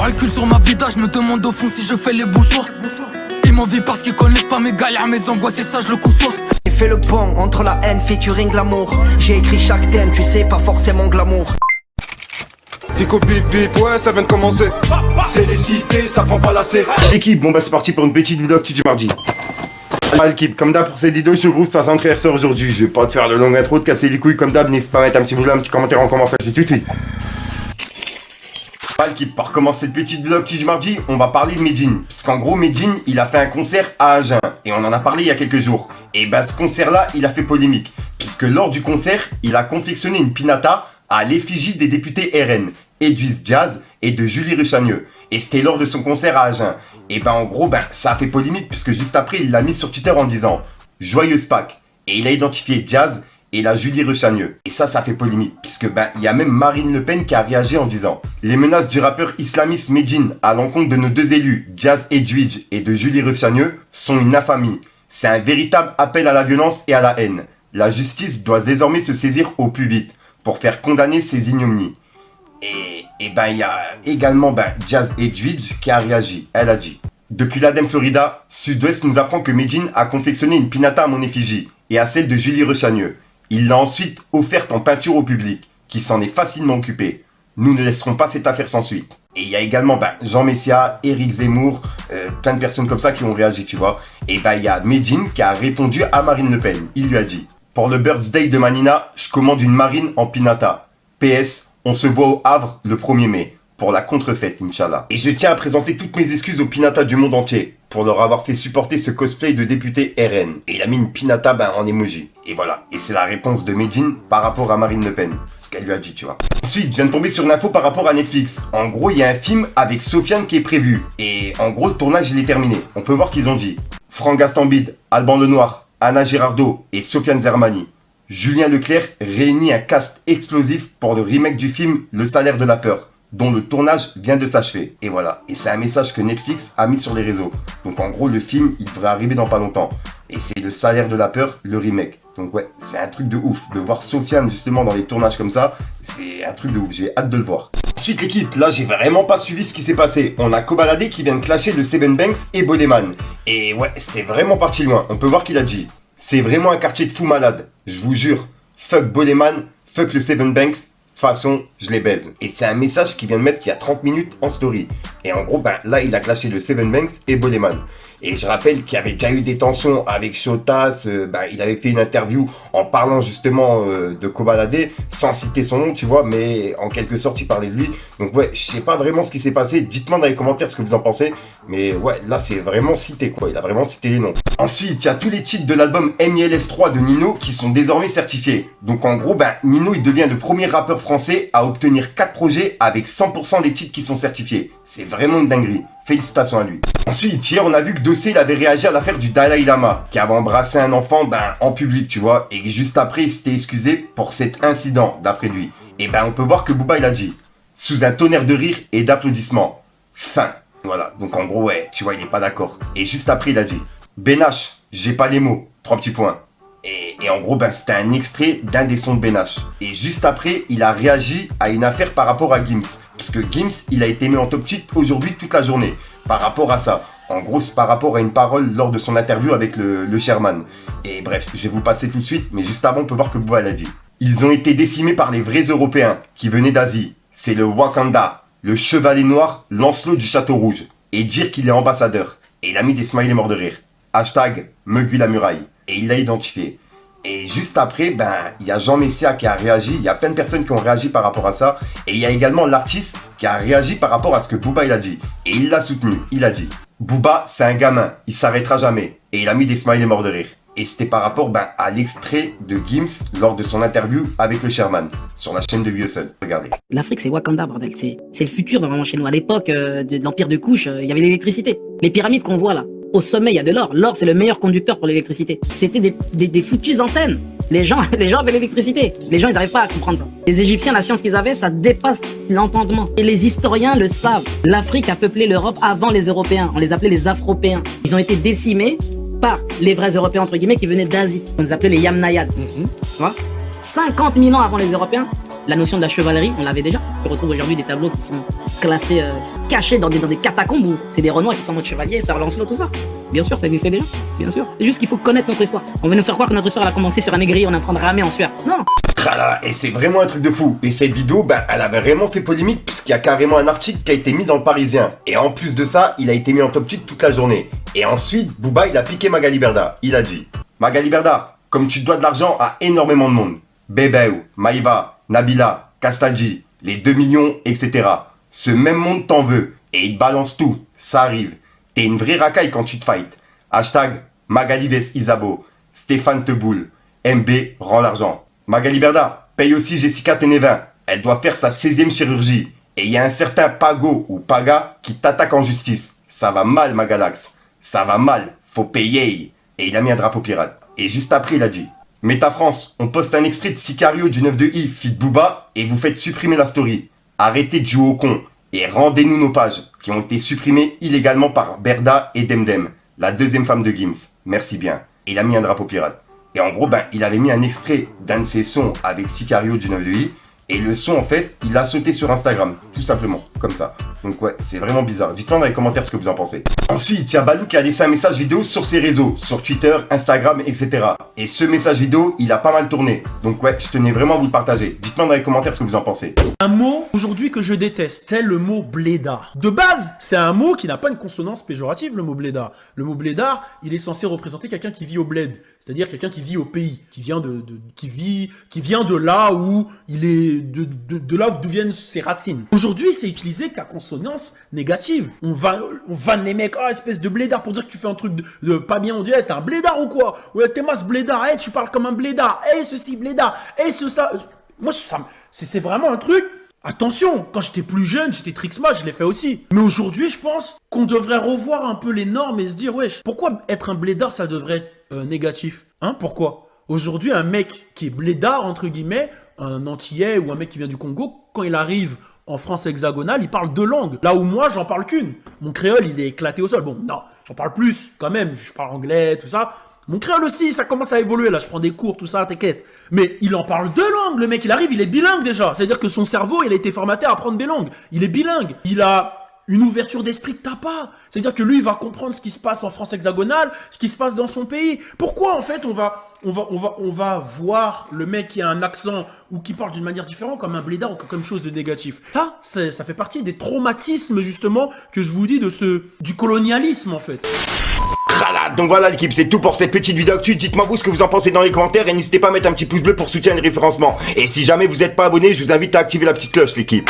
recul sur ma vida, je me demande au fond si je fais les bons choix. Ils m'envient parce qu'ils connaissent pas mes galères, mes angoisses et ça je le conçois. J'ai fait le pont entre la haine featuring l'amour. J'ai écrit chaque thème, tu sais, pas forcément glamour. Fico bip bip, ouais ça vient de commencer. C'est les cités, ça prend pas la serre. L'équipe, bon bah c'est parti pour une petite vidéo du mardi. L'équipe, comme d'hab pour cette vidéo, je groupe 500 frères sort aujourd'hui. Je vais pas te faire le long intro, te casser les couilles comme d'hab, n'hésite pas à mettre un petit bout là, un petit commentaire, on commence tout de suite. L'équipe, pour commencer cette petite vidéo du mardi, on va parler de Medine. Puisqu'en gros, Medine, il a fait un concert à Agen. Et on en a parlé il y a quelques jours. Et bah ce concert-là, il a fait polémique. Puisque lors du concert, il a confectionné une pinata à l'effigie des députés RN, Edwige Diaz et de Julie Rechagneux. Et c'était lors de son concert à Agen. Et ben en gros, ça a fait polémique puisque juste après, il l'a mis sur Twitter en disant « Joyeuse Pâques ». Et il a identifié Diaz et la Julie Rechagneux. Et ça fait polémique puisque il y a même Marine Le Pen qui a réagi en disant « Les menaces du rappeur islamiste Medine à l'encontre de nos deux élus, Diaz Edwige et de Julie Rechagneux, sont une infamie. C'est un véritable appel à la violence et à la haine. La justice doit désormais se saisir au plus vite pour faire condamner ces ignominies. » Et il y a également Diaz Edwige qui a réagi. Elle a dit « Depuis l'Adem Florida, Sud-Ouest nous apprend que Medine a confectionné une pinata à mon effigie et à celle de Julie Rechagneux. Il l'a ensuite offerte en peinture au public, qui s'en est facilement occupé. Nous ne laisserons pas cette affaire sans suite. » Et il y a également Jean Messia, Éric Zemmour, plein de personnes comme ça qui ont réagi, tu vois. Et il y a Medine qui a répondu à Marine Le Pen. Il lui a dit « Pour le birthday de Manina, je commande une marine en pinata. PS, on se voit au Havre le 1er mai, pour la contrefête, Inch'Allah. Et je tiens à présenter toutes mes excuses aux pinata du monde entier, pour leur avoir fait supporter ce cosplay de député RN. Et il a mis une pinata en emoji. Et voilà. Et c'est la réponse de Medine par rapport à Marine Le Pen. Ce qu'elle lui a dit, tu vois. Ensuite, je viens de tomber sur une info par rapport à Netflix. En gros, il y a un film avec Sofiane qui est prévu. Et en gros, le tournage, il est terminé. On peut voir qu'ils ont dit Franck Gastambide, Alban Lenoir, Anna Girardot et Sofiane Zermani. Julien Leclerc réunit un cast explosif pour le remake du film Le Salaire de la Peur, dont le tournage vient de s'achever. Et voilà. Et c'est un message que Netflix a mis sur les réseaux. Donc en gros, le film, il devrait arriver dans pas longtemps. Et c'est Le Salaire de la Peur, le remake. Donc ouais, c'est un truc de ouf. De voir Sofiane justement dans les tournages comme ça, c'est un truc de ouf. J'ai hâte de le voir. Ensuite l'équipe, là j'ai vraiment pas suivi ce qui s'est passé. On a Kobalade qui vient de clasher de Seven Banks et Bodeman. Et ouais, c'est vraiment parti loin. On peut voir qu'il a dit « C'est vraiment un quartier de fous malades. Je vous jure, fuck Bodeman, fuck le Seven Banks. De toute façon, je les baise. » Et c'est un message qu'il vient de mettre il y a 30 minutes en story. Et en gros, là, il a clashé le Seven Banks et Bodeman. Et je rappelle qu'il y avait déjà eu des tensions avec Shotas. Il avait fait une interview en parlant justement de Kobalade, sans citer son nom, tu vois, mais en quelque sorte, il parlait de lui. Donc ouais, je sais pas vraiment ce qui s'est passé. Dites-moi dans les commentaires ce que vous en pensez. Mais ouais, là, c'est vraiment cité, quoi. Il a vraiment cité les noms. Ensuite, il y a tous les titres de l'album MILS3 de Nino qui sont désormais certifiés. Donc en gros, Nino, il devient le premier rappeur français à obtenir 4 projets avec 100% des titres qui sont certifiés. C'est vraiment une dinguerie. Félicitations à lui. Ensuite, hier, on a vu que Dossé, il avait réagi à l'affaire du Dalai Lama, qui avait embrassé un enfant, en public, tu vois, et juste après, il s'était excusé pour cet incident, d'après lui. Et on peut voir que Booba, il a dit, sous un tonnerre de rire et d'applaudissements. Fin. Voilà. Donc en gros, ouais, tu vois, il est pas d'accord. Et juste après, il a dit, Benache, j'ai pas les mots. 3 petits points. Et en gros, c'était un extrait d'un des sons de Benache. Et juste après, il a réagi à une affaire par rapport à Gims. Parce que Gims, il a été mis en top titre aujourd'hui toute la journée. Par rapport à ça. En gros, c'est par rapport à une parole lors de son interview avec le Sherman. Et bref, je vais vous passer tout de suite. Mais juste avant, on peut voir que Booba l'a dit. Ils ont été décimés par les vrais Européens qui venaient d'Asie. C'est le Wakanda, le chevalier noir, Lancelot du Château Rouge. Et dire qu'il est ambassadeur. Et il a mis des smileys morts de rire. Hashtag Megu la muraille. Et il l'a identifié. Et juste après, il y a Jean Messia qui a réagi. Il y a plein de personnes qui ont réagi par rapport à ça. Et il y a également l'artiste qui a réagi par rapport à ce que Booba il a dit. Et il l'a soutenu. Il a dit Booba, c'est un gamin. Il s'arrêtera jamais. Et il a mis des smileys morts de rire. Et c'était par rapport à l'extrait de Gims lors de son interview avec le Sherman sur la chaîne de Biosol. Regardez. L'Afrique, c'est Wakanda, bordel. C'est le futur vraiment chez nous. À l'époque de l'Empire de Couche, il y avait l'électricité. Les pyramides qu'on voit là. Au sommet, il y a de l'or. L'or, c'est le meilleur conducteur pour l'électricité. C'était des foutues antennes. Les gens avaient l'électricité. Les gens, ils n'arrivent pas à comprendre ça. Les Égyptiens, la science qu'ils avaient, ça dépasse l'entendement. Et les historiens le savent. L'Afrique a peuplé l'Europe avant les Européens. On les appelait les Afropéens. Ils ont été décimés par les vrais Européens, entre guillemets, qui venaient d'Asie. On les appelait les Yamnayades. Tu vois 50 000 ans avant les Européens, la notion de la chevalerie, on l'avait déjà. On retrouve aujourd'hui des tableaux qui sont classés cachés dans des catacombes où c'est des Renois qui sont en mode chevalier, Sir Lancelot, tout ça. Bien sûr, ça existait déjà. Bien sûr. C'est juste qu'il faut connaître notre histoire. On veut nous faire croire que notre histoire elle a commencé sur un négrier, on apprend à ramer en sueur. Non. Tralala, et c'est vraiment un truc de fou. Et cette vidéo, elle avait vraiment fait polémique puisqu'il y a carrément un article qui a été mis dans le Parisien. Et en plus de ça, il a été mis en top cheat toute la journée. Et ensuite, Booba, il a piqué Magali Berda. Il a dit: Magali Berda, comme tu dois de l'argent à énormément de monde, Bébéou, Maïva, Nabila, Castaldi, les 2 millions, etc. Ce même monde t'en veut. Et il te balance tout. Ça arrive. T'es une vraie racaille quand tu te fights. Hashtag Magali Ves Isabeau. Stéphane Teboul. MB rend l'argent. Magali Berda, paye aussi Jessica Ténévin. Elle doit faire sa 16e chirurgie. Et il y a un certain Pago ou Paga qui t'attaque en justice. Ça va mal, Magalax. Ça va mal. Faut payer. Et il a mis un drapeau pirate. Et juste après, il a dit: Méta France, on poste un extrait de Sicario du 9 de I, fit Booba, et vous faites supprimer la story. Arrêtez de jouer au con. Et rendez-nous nos pages, qui ont été supprimées illégalement par Berda et Demdem, la 2e femme de Gims. Merci bien. Et il a mis un drapeau pirate. Et en gros, il avait mis un extrait d'un de ses sons avec Sicario du 9 de I. Et le son, en fait, il a sauté sur Instagram. Tout simplement. Comme ça. Donc ouais, c'est vraiment bizarre. Dites-moi dans les commentaires ce que vous en pensez. Ensuite, il y a Balou qui a laissé un message vidéo sur ses réseaux. Sur Twitter, Instagram, etc. Et ce message vidéo, il a pas mal tourné. Donc ouais, je tenais vraiment à vous le partager. Dites-moi dans les commentaires ce que vous en pensez. Un mot aujourd'hui que je déteste, c'est le mot blédard. De base, c'est un mot qui n'a pas une consonance péjorative, le mot blédard. Le mot blédard, il est censé représenter quelqu'un qui vit au bled, c'est-à-dire quelqu'un qui vit au pays, qui vient de là où il est, de là où viennent ses racines. Aujourd'hui, c'est utilisé qu'à consonance négative. On vanne les mecs, oh, espèce de blédard, pour dire que tu fais un truc de pas bien. On dit, hey, t'es un blédard ou quoi? Ouais, t'es masse blédard, hey, tu parles comme un blédard, hey, ceci blédard, hey, ça. Moi, c'est vraiment un truc. Attention, quand j'étais plus jeune, j'étais Trixma, je l'ai fait aussi. Mais aujourd'hui, je pense qu'on devrait revoir un peu les normes et se dire, wesh, pourquoi être un blédard, ça devrait être négatif? Hein, pourquoi? Aujourd'hui, un mec qui est blédard, entre guillemets, un Antillais ou un mec qui vient du Congo, quand il arrive en France hexagonale, il parle 2 langues. Là où moi, j'en parle qu'une. Mon créole, il est éclaté au sol. Bon, non, j'en parle plus quand même. Je parle anglais, tout ça. Mon créole aussi, ça commence à évoluer. Là, je prends des cours, tout ça, t'inquiète. Mais il en parle 2 langues. Le mec, il arrive, il est bilingue déjà. C'est-à-dire que son cerveau, il a été formaté à apprendre des langues. Il est bilingue. Il a une ouverture d'esprit que t'as pas. C'est-à-dire que lui, il va comprendre ce qui se passe en France hexagonale, ce qui se passe dans son pays. Pourquoi, en fait, on va voir le mec qui a un accent ou qui parle d'une manière différente comme un blédard ou comme chose de négatif? Ça fait partie des traumatismes, justement, que je vous dis du colonialisme, en fait. Donc voilà l'équipe, c'est tout pour cette petite vidéo actu. Dites-moi vous ce que vous en pensez dans les commentaires et n'hésitez pas à mettre un petit pouce bleu pour soutenir le référencement. Et si jamais vous n'êtes pas abonné, je vous invite à activer la petite cloche l'équipe.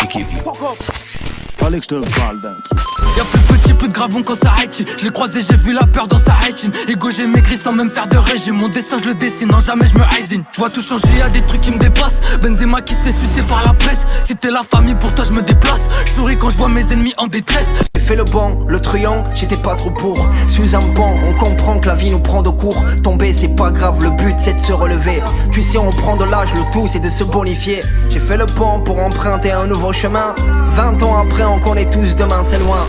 Fallait que je te parle d'un truc. Y'a plus de petit, plus de gravon quand ça rétine. Je l'ai croisé, j'ai vu la peur dans sa rétine. Ego, j'ai maigri sans même faire de régime. Mon destin, je le dessine, non jamais je me haïsine. Je vois tout changer, y'a des trucs qui me dépassent. Benzema qui se fait sucer par la presse. Si t'es la famille, pour toi je me déplace. Je souris quand je vois mes ennemis en détresse. J'ai fait le bon, le truand, j'étais pas trop pour. Suis un pont, on comprend que la vie nous prend de court. Tomber c'est pas grave, le but c'est de se relever. Tu sais on prend de l'âge, le tout c'est de se bonifier. J'ai fait le pont pour emprunter un nouveau chemin. 20 ans après on connaît tous demain c'est loin.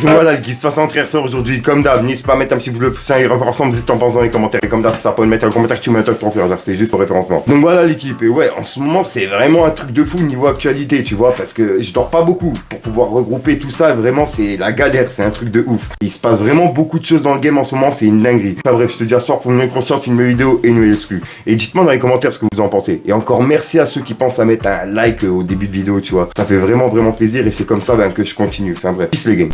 Donc voilà le guide 63 sort aujourd'hui comme d'hab. N'hésitez pas à mettre un petit pouce bleu et revoir ensemble si t'en penses dans les commentaires. Et comme d'hab ça peut le mettre dans les commentaires que tu mets un top pour faire, c'est juste pour référencement. Donc voilà l'équipe. Et ouais en ce moment c'est vraiment un truc de fou niveau actualité tu vois. Parce que je dors pas beaucoup. Pour pouvoir regrouper tout ça vraiment c'est la galère. C'est un truc de ouf. Il se passe vraiment beaucoup de choses dans le game en ce moment. C'est une dinguerie. Enfin bref je te dis à ce soir pour une nouvelle conscience, une nouvelle vidéo et une nouvelle exclue. Et dites-moi dans les commentaires ce que vous en pensez. Et encore merci à ceux qui pensent à mettre un like au début de vidéo tu vois. Ça fait vraiment plaisir et c'est comme ça que je continue. Enfin bref. Peace les gars.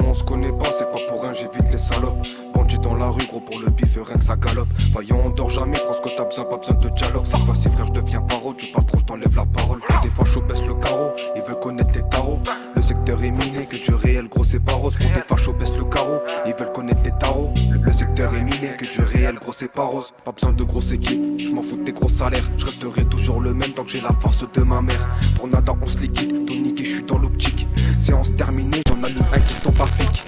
On se connaît pas, c'est pas pour rien, j'évite les salopes. Bandit dans la rue, gros pour le bif, rien que ça galope. Voyons, on dort jamais, prends ce que t'as besoin, pas besoin de dialogue. Cette fois-ci, frère, je deviens paro, tu parles trop, je t'enlève la parole. Des fois, chaud baisse le carreau, il veut connaître les tarots. Le secteur est miné, que du réel, gros, c'est pas rose. Pour des fois, chaud baisse le carreau, ils veulent connaître les tarots. Le secteur est miné, que du réel, gros, c'est pas rose. Pas besoin de grosse équipe, je m'en fous de tes gros salaires. Je resterai toujours le même tant que j'ai la force de ma mère. Pour nada, on se liquide, tonique et je suis dans l'optique. Séance terminée, j'en allume un qui tombe à pic.